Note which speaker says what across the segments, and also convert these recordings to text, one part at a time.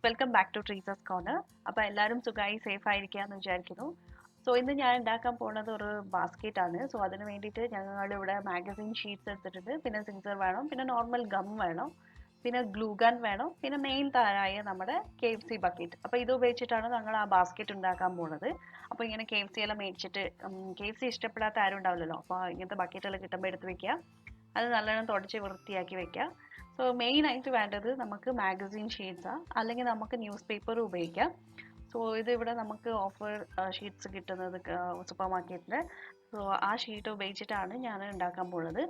Speaker 1: Welcome back to Treesa's corner. അപ്പോൾ എല്ലാവരും സുഖമായി സേഫ് ആയിരിക്കാന്ന് വിചാരിക്കുന്നു. സോ ഇന്ന് ഞാൻ ഉണ്ടാക്കാൻ പോകുന്നത് ഒരു ബാസ്ക്കറ്റ് ആണ്. സോ അതിന് വേണ്ടിയിട്ട് ഞങ്ങളിവിടെ മാഗസിൻ ഷീറ്റ്സ് എടുത്തിട്ടുണ്ട്, പിന്നെ സിൻസർ വേണം, പിന്നെ നോർമൽ ഗം വേണം, പിന്നെ ഗ്ലൂ ഗൺ വേണം, പിന്നെ മെയിൻ താരായ നമ്മുടെ KFC ബക്കറ്റ്. അപ്പോൾ ഇത് ഉപയോഗിച്ചിട്ടാണ് ഞങ്ങൾ ആ ബാസ്ക്കറ്റ് ഉണ്ടാക്കാൻ പോകുന്നത്. അപ്പോൾ ഇങ്ങനെ KFC എല്ലാം മേടിച്ചിട്ട് KFC ഇഷ്ടപ്പെടാത്ത ആരും ഉണ്ടാവില്ലല്ലോ. അപ്പോൾ ഇങ്ങനത്തെ ബക്കറ്റെല്ലാം കിട്ടുമ്പോൾ എടുത്ത് വെക്കുക. അത് നല്ലോണം തുടച്ച് വൃത്തിയാക്കി വെക്കുക. സോ മെയിൻ ആയിട്ട് വേണ്ടത് നമുക്ക് മാഗസിൻ ഷീറ്റ്സാണ്, അല്ലെങ്കിൽ നമുക്ക് ന്യൂസ് പേപ്പർ ഉപയോഗിക്കാം. സോ ഇത് ഇവിടെ നമുക്ക് ഓഫർ ഷീറ്റ്സ് കിട്ടുന്നത് സൂപ്പർ മാർക്കറ്റിൽ. സോ ആ ഷീറ്റ് ഉപയോഗിച്ചിട്ടാണ് ഞാൻ ഉണ്ടാക്കാൻ പോകുന്നത്.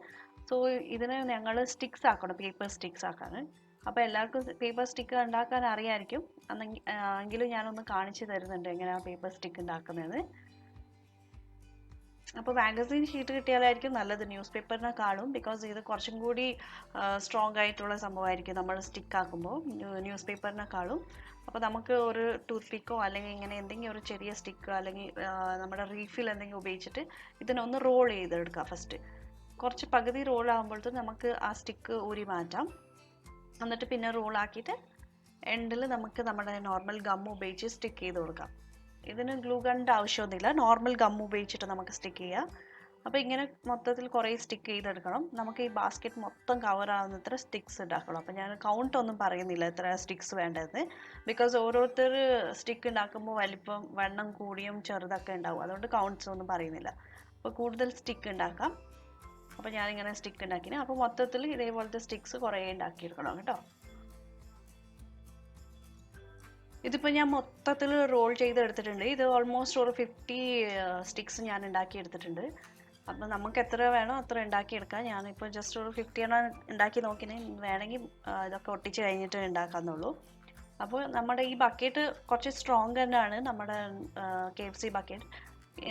Speaker 1: സോ ഇതിന് ഞങ്ങൾ സ്റ്റിക്സ് ആക്കണം, പേപ്പർ സ്റ്റിക്സ് ആക്കാണ്. അപ്പോൾ എല്ലാവർക്കും പേപ്പർ സ്റ്റിക്ക് ഉണ്ടാക്കാൻ അറിയാമായിരിക്കും. എങ്കിലും ഞാനൊന്ന് കാണിച്ചു തരുന്നുണ്ട് എങ്ങനെയാണ് പേപ്പർ സ്റ്റിക്ക് ഉണ്ടാക്കുന്നത്. അപ്പോൾ മാഗസിൻ ഷീറ്റ് കിട്ടിയാലായിരിക്കും നല്ലത് ന്യൂസ് പേപ്പറിനെക്കാളും, ബിക്കോസ് ഇത് കുറച്ചും കൂടി സ്ട്രോങ് ആയിട്ടുള്ള സംഭവമായിരിക്കും നമ്മൾ സ്റ്റിക്ക് ആക്കുമ്പോൾ ന്യൂസ് പേപ്പറിനെക്കാളും. അപ്പോൾ നമുക്ക് ഒരു ടൂത്ത് പിക്കോ അല്ലെങ്കിൽ ഇങ്ങനെ എന്തെങ്കിലും ഒരു ചെറിയ സ്റ്റിക്ക് അല്ലെങ്കിൽ നമ്മുടെ റീഫിൽ എന്തെങ്കിലും ഉപയോഗിച്ചിട്ട് ഇതിനൊന്ന് റോൾ ചെയ്തെടുക്കാം. ഫസ്റ്റ് കുറച്ച് പകുതി റോൾ ആകുമ്പോഴത്തേക്കും നമുക്ക് ആ സ്റ്റിക്ക് ഊരി മാറ്റാം. എന്നിട്ട് പിന്നെ റോൾ ആക്കിയിട്ട് എൻഡിൽ നമുക്ക് നമ്മുടെ നോർമൽ ഗം ഉപയോഗിച്ച് സ്റ്റിക്ക് ചെയ്ത് കൊടുക്കാം. ഇതിന് ഗ്ലൂ ഗണ്ണിൻ്റെ ആവശ്യമൊന്നുമില്ല, നോർമൽ ഗം ഉപയോഗിച്ചിട്ട് നമുക്ക് സ്റ്റിക്ക് ചെയ്യാം. അപ്പോൾ ഇങ്ങനെ മൊത്തത്തിൽ കുറേ സ്റ്റിക്ക് ചെയ്തെടുക്കണം. നമുക്ക് ഈ ബാസ്ക്കറ്റ് മൊത്തം കവർ ആവുന്നത്ര സ്റ്റിക്സ് ഉണ്ടാക്കണം. അപ്പോൾ ഞാൻ കൗണ്ട് ഒന്നും പറയുന്നില്ല എത്ര സ്റ്റിക്സ് വേണ്ടത്, ബിക്കോസ് ഓരോരുത്തർ സ്റ്റിക്ക് ഉണ്ടാക്കുമ്പോൾ വലിപ്പം വണ്ണം കൂടിയും ചെറുതൊക്കെ ഉണ്ടാവും. അതുകൊണ്ട് കൗണ്ട്സ് ഒന്നും പറയുന്നില്ല. അപ്പോൾ കൂടുതൽ സ്റ്റിക്ക് ഉണ്ടാക്കാം. അപ്പോൾ ഞാനിങ്ങനെ സ്റ്റിക്ക് ഉണ്ടാക്കിന്. അപ്പോൾ മൊത്തത്തിൽ ഇതേപോലത്തെ സ്റ്റിക്സ് കുറേ ഉണ്ടാക്കിയെടുക്കണം കേട്ടോ. ഇതിപ്പോൾ ഞാൻ മൊത്തത്തിൽ റോൾ ചെയ്തെടുത്തിട്ടുണ്ട്. ഇത് ഓൾമോസ്റ്റ് ഒരു 50 സ്റ്റിക്സ് ഞാൻ ഉണ്ടാക്കിയെടുത്തിട്ടുണ്ട്. അപ്പോൾ നമുക്ക് എത്ര വേണോ അത്ര ഉണ്ടാക്കിയെടുക്കാം. ഞാനിപ്പോൾ ജസ്റ്റ് ഒരു 50 എണ്ണം ഉണ്ടാക്കി നോക്കിന്. വേണമെങ്കിൽ ഇതൊക്കെ ഒട്ടിച്ച് കഴിഞ്ഞിട്ട് ഉണ്ടാക്കാമെന്നുള്ളൂ. അപ്പോൾ നമ്മുടെ ഈ ബക്കറ്റ് കുറച്ച് സ്ട്രോങ് തന്നെയാണ്, നമ്മുടെ KFC ബക്കറ്റ്.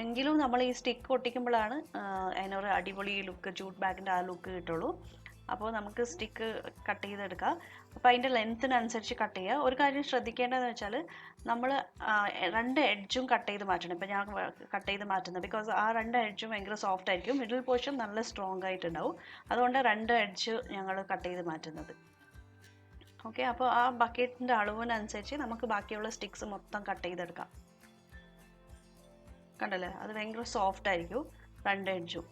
Speaker 1: എങ്കിലും നമ്മൾ ഈ സ്റ്റിക്ക് ഒട്ടിക്കുമ്പോഴാണ് അതിനൊരു അടിപൊളി ലുക്ക്, ജൂട്ട് ബാഗിൻ്റെ ആ ലുക്ക് കിട്ടുള്ളൂ. അപ്പോൾ നമുക്ക് സ്റ്റിക്ക് കട്ട് ചെയ്തെടുക്കാം. അപ്പോൾ അതിൻ്റെ ലെങ്ത്തിനനുസരിച്ച് കട്ട് ചെയ്യുക. ഒരു കാര്യം ശ്രദ്ധിക്കേണ്ടതെന്ന് വെച്ചാൽ നമ്മൾ രണ്ട് എഡ്ജും കട്ട് ചെയ്ത് മാറ്റണം. ഇപ്പോൾ ഞാൻ കട്ട് ചെയ്ത് മാറ്റുന്നത് ബിക്കോസ് ആ രണ്ട് എഡ്ജും ഭയങ്കര സോഫ്റ്റ് ആയിരിക്കും, മിഡിൽ പോർഷൻ നല്ല സ്ട്രോങ് ആയിട്ടുണ്ടാവും. അതുകൊണ്ട് രണ്ട് എഡ്ജ് ഞങ്ങൾ കട്ട് ചെയ്ത് മാറ്റുന്നത്. ഓക്കെ, അപ്പോൾ ആ ബക്കറ്റിൻ്റെ അളവിനനുസരിച്ച് നമുക്ക് ബാക്കിയുള്ള സ്റ്റിക്സ് മൊത്തം കട്ട് ചെയ്തെടുക്കാം. കണ്ടല്ലേ, അത് ഭയങ്കര സോഫ്റ്റ് ആയിരിക്കും രണ്ട് എഡ്ജും.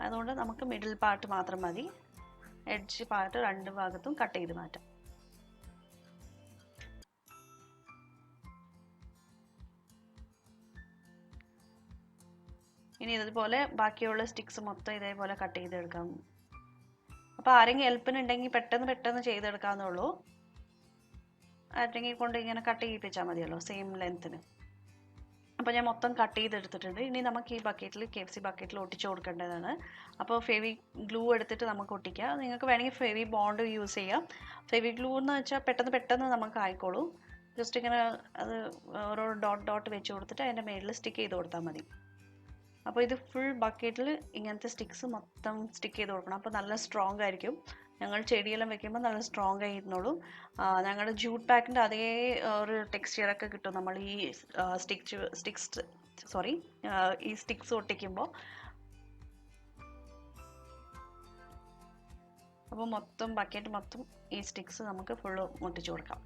Speaker 1: അതുകൊണ്ട് നമുക്ക് മിഡിൽ പാർട്ട് മാത്രം മതി, എഡ്ജ് പാർട്ട് രണ്ട് ഭാഗത്തും കട്ട് ചെയ്ത് മാറ്റാം. ഇനി ഇതുപോലെ ബാക്കിയുള്ള സ്റ്റിക്സ് മൊത്തം ഇതേപോലെ കട്ട് ചെയ്തെടുക്കാം. അപ്പോൾ ആരെങ്കിലും ഹെൽപ്പിനുണ്ടെങ്കിൽ പെട്ടെന്ന് ചെയ്തെടുക്കാവുന്നുള്ളൂ. ആരെങ്കിലും കൊണ്ട് ഇങ്ങനെ കട്ട് ചെയ്യിപ്പിച്ചാൽ മതിയല്ലോ സെയിം ലെങ്ത്തിന്. അപ്പോൾ ഞാൻ മൊത്തം കട്ട് ചെയ്തെടുത്തിട്ടുണ്ട്. ഇനി നമുക്ക് ഈ ബക്കറ്റിൽ KFC ബക്കറ്റിൽ ഒട്ടിച്ച് കൊടുക്കേണ്ടതാണ്. അപ്പോൾ ഫെവി ഗ്ലൂ എടുത്തിട്ട് നമുക്ക് ഒട്ടിക്കാം. നിങ്ങൾക്ക് വേണമെങ്കിൽ ഫെവി ബോണ്ട് യൂസ് ചെയ്യാം. ഫെവി ഗ്ലൂ എന്ന് വെച്ചാൽ പെട്ടെന്ന് നമുക്ക് ആയിക്കോളൂ. ജസ്റ്റ് ഇങ്ങനെ അത് ഓരോ ഡോട്ട് വെച്ച് കൊടുത്തിട്ട് അതിൻ്റെ മേളിൽ സ്റ്റിക്ക് ചെയ്ത് കൊടുത്താൽ മതി. അപ്പോൾ ഇത് ഫുൾ ബക്കറ്റിൽ ഇങ്ങനത്തെ സ്റ്റിക്സ് മൊത്തം സ്റ്റിക്ക് ചെയ്ത് കൊടുക്കണം. അപ്പോൾ നല്ല സ്ട്രോങ് ആയിരിക്കും. ഞങ്ങൾ ചെടിയെല്ലാം വെക്കുമ്പോൾ നല്ല സ്ട്രോങ് ആയിരുന്നോളും. ഞങ്ങളുടെ ജൂട്ട് പാക്കിൻ്റെ അതേ ഒരു ടെക്സ്ചറൊക്കെ കിട്ടും നമ്മൾ ഈ ഈ സ്റ്റിക്സ് ഒട്ടിക്കുമ്പോൾ. അപ്പോൾ ബക്കറ്റ് മൊത്തം ഈ സ്റ്റിക്സ് നമുക്ക് ഫുള്ള് ഒട്ടിച്ചു കൊടുക്കാം.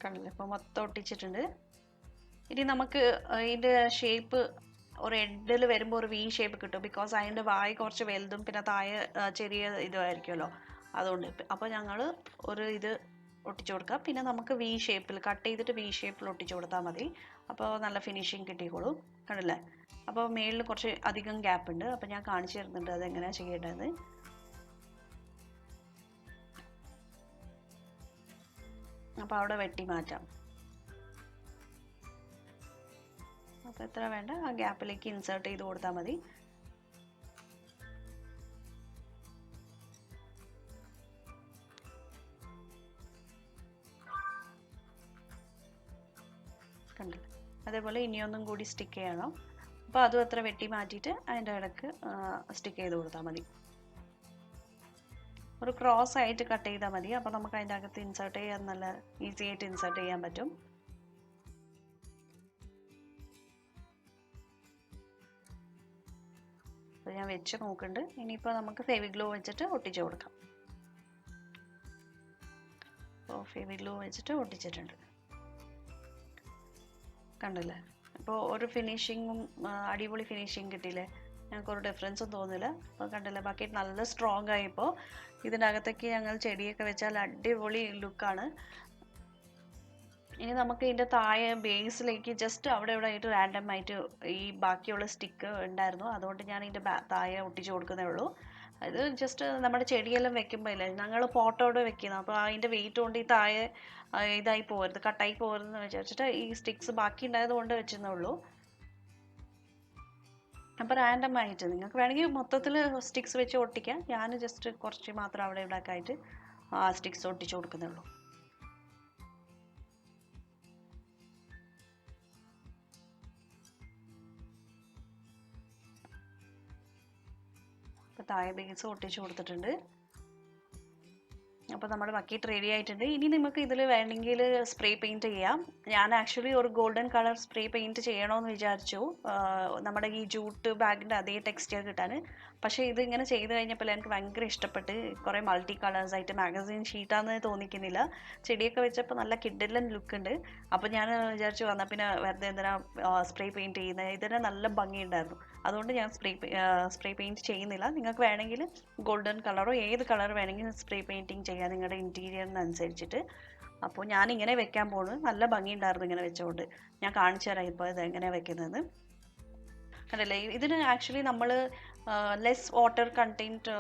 Speaker 1: കണ്ടില്ലേ, ഇപ്പോൾ മൊത്തം ഒട്ടിച്ചിട്ടുണ്ട്. ഇനി നമുക്ക് ഇതിൻ്റെ ഷേപ്പ് ഒരു എഡിൽ വരുമ്പോൾ ഒരു V ഷേപ്പ് കിട്ടും, ബിക്കോസ് അതിൻ്റെ വായ കുറച്ച് വലുതും പിന്നെ താഴെ ചെറിയ ഇതുമായിരിക്കുമല്ലോ. അതുകൊണ്ട് അപ്പോൾ ഞങ്ങൾ ഒരു ഇത് ഒട്ടിച്ചു കൊടുക്കാം. പിന്നെ നമുക്ക് V ഷേപ്പിൽ കട്ട് ചെയ്തിട്ട് V ഷേപ്പിൽ ഒട്ടിച്ചു കൊടുത്താൽ മതി. അപ്പോൾ നല്ല ഫിനിഷിങ് കിട്ടിക്കോളും. കണ്ടില്ലേ, അപ്പോൾ മേളിൽ കുറച്ച് അധികം ഗ്യാപ്പ് ഉണ്ട്. അപ്പോൾ ഞാൻ കാണിച്ചു തരുന്നുണ്ട് അതെങ്ങനെയാണ് ചെയ്യേണ്ടത്. അപ്പോൾ അവിടെ വെട്ടി മാറ്റാം. അപ്പോൾ എത്ര വേണ്ട ആ ഗ്യാപ്പിലേക്ക് ഇൻസേർട്ട് ചെയ്ത് കൊടുത്താൽ മതി. കണ്ടില്ല, അതേപോലെ ഇനിയൊന്നും കൂടി സ്റ്റിക്ക് ചെയ്യണം. അപ്പോൾ അതും എത്ര വെട്ടി മാറ്റിയിട്ട് അതിൻ്റെ ഇടയ്ക്ക് സ്റ്റിക്ക് ചെയ്ത് കൊടുത്താൽ മതി. ഒരു ക്രോസ് ആയിട്ട് കട്ട് ചെയ്താൽ മതി. അപ്പോൾ നമുക്ക് അതിൻ്റെ അകത്ത് ഇൻസേർട്ട് ചെയ്യാൻ നല്ല ഈസി ആയിട്ട് ഇൻസേർട്ട് ചെയ്യാൻ പറ്റും. അപ്പോൾ ഞാൻ വെച്ച് നോക്കുന്നുണ്ട്. ഇനിയിപ്പോൾ നമുക്ക് ഫെവിഗ്ലൂ വെച്ചിട്ട് ഒട്ടിച്ച് കൊടുക്കാം. അപ്പോൾ ഫെവിഗ്ലൂ വെച്ചിട്ട് ഒട്ടിച്ചിട്ടുണ്ട്, കണ്ടില്ലേ? അപ്പോൾ ഒരു ഫിനിഷിങ്ങും അടിപൊളി ഫിനിഷിങ് കിട്ടിയില്ലേ? ഞങ്ങൾക്കൊരു ഡിഫറൻസും തോന്നില്ല. അപ്പോൾ കണ്ടില്ലേ, ബക്കറ്റ് നല്ല സ്ട്രോങ് ആയി. ഇപ്പോൾ ഇതിനകത്തേക്ക് ഞങ്ങൾ ചെടിയൊക്കെ വെച്ചാൽ അടിപൊളി ലുക്കാണ്. ഇനി നമുക്ക് ഇതിൻ്റെ താഴെ ബേസിലേക്ക് ജസ്റ്റ് അവിടെ ഇവിടെ ആയിട്ട് റാൻഡം ആയിട്ട് ഈ ബാക്കിയുള്ള സ്റ്റിക്ക് ഉണ്ടായിരുന്നു, അതുകൊണ്ട് ഞാൻ ഇതിൻ്റെ താഴെ ഒട്ടിച്ച് കൊടുക്കുന്നേ ഉള്ളൂ. അത് ജസ്റ്റ് നമ്മുടെ ചെടിയെല്ലാം വെക്കുമ്പോൾ ഇല്ലേ, ഞങ്ങൾ പോട്ടോടെ വെക്കുന്നത്, അപ്പോൾ അതിൻ്റെ വെയിറ്റ് കൊണ്ട് ഈ താഴെ ഇതായി പോകരുത്, കട്ടായി പോകരുതെന്ന് വിചാരിച്ചിട്ട് ഈ സ്റ്റിക്സ് ബാക്കി ഉണ്ടായത് കൊണ്ട് വെച്ചെന്നേ ഉള്ളൂ. അപ്പോൾ റാൻഡം ആയിട്ട് നിങ്ങൾക്ക് വേണമെങ്കിൽ മൊത്തത്തിൽ സ്റ്റിക്സ് വെച്ച് ഒട്ടിക്കാം. ഞാൻ ജസ്റ്റ് കുറച്ച് മാത്രം അവിടെ ഇവിടെ ഒക്കെ ആയിട്ട് ആ സ്റ്റിക്സ് ഒട്ടിച്ച് കൊടുക്കുന്നേ ഉള്ളൂ. അപ്പോൾ താഴെ ബേസ് ഒട്ടിച്ച് കൊടുത്തിട്ടുണ്ട്. അപ്പോൾ നമ്മുടെ ബക്കറ്റ് റെഡി ആയിട്ടുണ്ട്. ഇനി നമുക്ക് ഇതിൽ വേണമെങ്കിൽ സ്പ്രേ പെയിൻറ്റ് ചെയ്യാം. ഞാൻ ആക്ച്വലി ഒരു ഗോൾഡൻ കളർ സ്പ്രേ പെയിൻറ്റ് ചെയ്യണമെന്ന് വിചാരിച്ചു, നമ്മുടെ ഈ ജൂട്ട് ബാഗിൻ്റെ അതേ ടെക്സ്ചർ കിട്ടാൻ. പക്ഷേ ഇത് ഇങ്ങനെ ചെയ്ത് കഴിഞ്ഞപ്പോൾ എനിക്ക് ഭയങ്കര ഇഷ്ടപ്പെട്ട്. കുറേ മൾട്ടി കളേഴ്സ് ആയിട്ട് മാഗസീൻ ഷീറ്റാന്ന് തോന്നിക്കുന്നില്ല. ചെടിയൊക്കെ വെച്ചപ്പോൾ നല്ല കിഡിലൻ ലുക്ക് ഉണ്ട്. അപ്പോൾ ഞാൻ വിചാരിച്ചു വന്നാൽ പിന്നെ വെറുതെ എന്തിനാ സ്പ്രേ പെയിൻറ്റ് ചെയ്യുന്നത്, ഇതിന് നല്ല ഭംഗിയുണ്ടായിരുന്നു. അതുകൊണ്ട് ഞാൻ സ്പ്രേ പെയിൻറ്റ് ചെയ്യുന്നില്ല. നിങ്ങൾക്ക് വേണമെങ്കിൽ ഗോൾഡൻ കളറോ ഏത് കളർ വേണമെങ്കിലും സ്പ്രേ പെയിൻറ്റിങ് ചെയ്യാം നിങ്ങളുടെ ഇൻറ്റീരിയറിനനുസരിച്ചിട്ട്. അപ്പോൾ ഞാനിങ്ങനെ വെക്കാൻ പോകുന്നത്, നല്ല ഭംഗിയുണ്ടായിരുന്നു ഇങ്ങനെ വെച്ചുകൊണ്ട്. ഞാൻ കാണിച്ചു തരാം ഇപ്പോൾ ഇത് എങ്ങനെയാണ് വെക്കുന്നത്. കണ്ടല്ലേ, ഇതിന് ആക്ച്വലി നമ്മൾ less water content,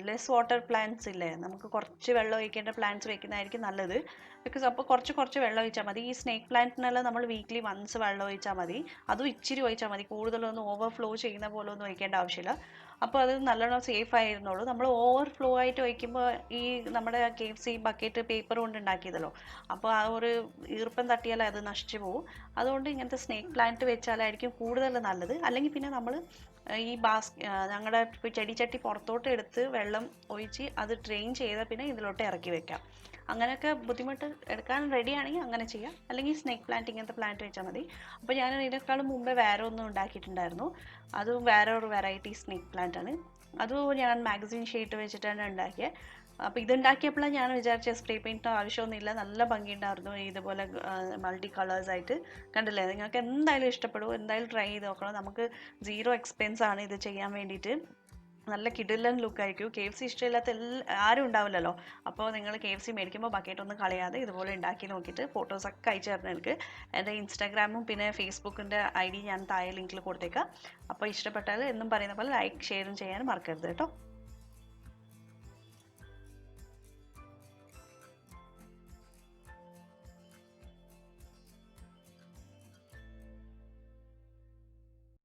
Speaker 1: less water plants ഇല്ലേ, നമുക്ക് കുറച്ച് വെള്ളം ഒഴിക്കേണ്ട പ്ലാന്റ്സ് വെക്കുന്നതായിരിക്കും നല്ലത്. ബിക്കോസ് അപ്പോൾ കുറച്ച് വെള്ളം ഒഴിച്ചാൽ മതി. ഈ സ്നേക്ക് പ്ലാന്റിനെല്ലാം നമ്മൾ വീക്ക്ലി വൺസ് വെള്ളം ഒഴിച്ചാൽ മതി. അതും ഇച്ചിരി ഒഴിച്ചാൽ മതി, കൂടുതലൊന്നും ഓവർഫ്ലോ ചെയ്യുന്ന പോലെ ഒന്നും ഒഴിക്കേണ്ട ആവശ്യമില്ല. അപ്പോൾ അത് നല്ലോണം സേഫ് ആയിരുന്നുള്ളൂ. നമ്മൾ ഓവർഫ്ലോ ആയിട്ട് ഒഴിക്കുമ്പോൾ ഈ നമ്മുടെ KFC ബക്കറ്റ് പേപ്പർ കൊണ്ട് ഉണ്ടാക്കിയതല്ലോ, അപ്പോൾ ആ ഒരു ഈർപ്പം തട്ടിയാൽ അത് നശിച്ചു പോകും. അതുകൊണ്ട് ഇങ്ങനത്തെ സ്നേക്ക് പ്ലാന്റ് വെച്ചാലായിരിക്കും കൂടുതൽ നല്ലത്. അല്ലെങ്കിൽ പിന്നെ നമ്മൾ ഈ ഞങ്ങളുടെ ചെടിച്ചട്ടി പുറത്തോട്ട് എടുത്ത് വെള്ളം ഒഴിച്ച് അത് ഡ്രെയിൻ ചെയ്താൽ പിന്നെ ഇതിലോട്ട് ഇറക്കി വെക്കാം. അങ്ങനെയൊക്കെ ബുദ്ധിമുട്ട് എടുക്കാൻ റെഡിയാണെങ്കിൽ അങ്ങനെ ചെയ്യാം. അല്ലെങ്കിൽ സ്നേക്ക് പ്ലാന്റ്, ഇങ്ങനത്തെ പ്ലാന്റ് വെച്ചാൽ മതി. അപ്പോൾ ഞാൻ ഇതിനേക്കാളും മുമ്പേ വേറെ ഒന്നും ഉണ്ടാക്കിയിട്ടുണ്ടായിരുന്നു. അതും വേറെ ഒരു വെറൈറ്റി സ്നേക്ക് പ്ലാന്റ് ആണ്. അതും ഞാൻ മാഗസീൻ ഷീറ്റ് വെച്ചിട്ടാണ് ഉണ്ടാക്കിയത്. അപ്പോൾ ഇതുണ്ടാക്കിയപ്പോഴാണ് ഞാൻ വിചാരിച്ച സ്പ്രേ പെയിൻറ്റിൻ്റെ ആവശ്യമൊന്നുമില്ല, നല്ല ഭംഗിയുണ്ടായിരുന്നു ഇതുപോലെ മൾട്ടി കളേഴ്സ് ആയിട്ട്. കണ്ടില്ലേ, നിങ്ങൾക്ക് എന്തായാലും ഇഷ്ടപ്പെടും, എന്തായാലും ട്രൈ ചെയ്ത് നോക്കണം. നമുക്ക് 0 എക്സ്പെൻസ് ആണ് ഇത് ചെയ്യാൻ വേണ്ടിയിട്ട്. നല്ല കിടിലൻ ലുക്കായിരിക്കും. KFC ഇഷ്ടമില്ലാത്ത ആരും ഉണ്ടാവില്ലല്ലോ. അപ്പോൾ നിങ്ങൾ KFC മേടിക്കുമ്പോൾ ബക്കറ്റ് ഒന്നും കളയാതെ ഇതുപോലെ ഉണ്ടാക്കി നോക്കിയിട്ട് ഫോട്ടോസൊക്കെ അയച്ചു തരണം എനിക്ക്. എൻ്റെ ഇൻസ്റ്റാഗ്രാമും പിന്നെ ഫേസ്ബുക്കിൻ്റെ ID ഞാൻ താഴെ ലിങ്കിൽ കൊടുത്തേക്കാം. അപ്പോൾ ഇഷ്ടപ്പെട്ടാൽ എന്നും പറയുന്ന പോലെ ലൈക്ക് ഷെയറും ചെയ്യാൻ മറക്കരുത് കേട്ടോ.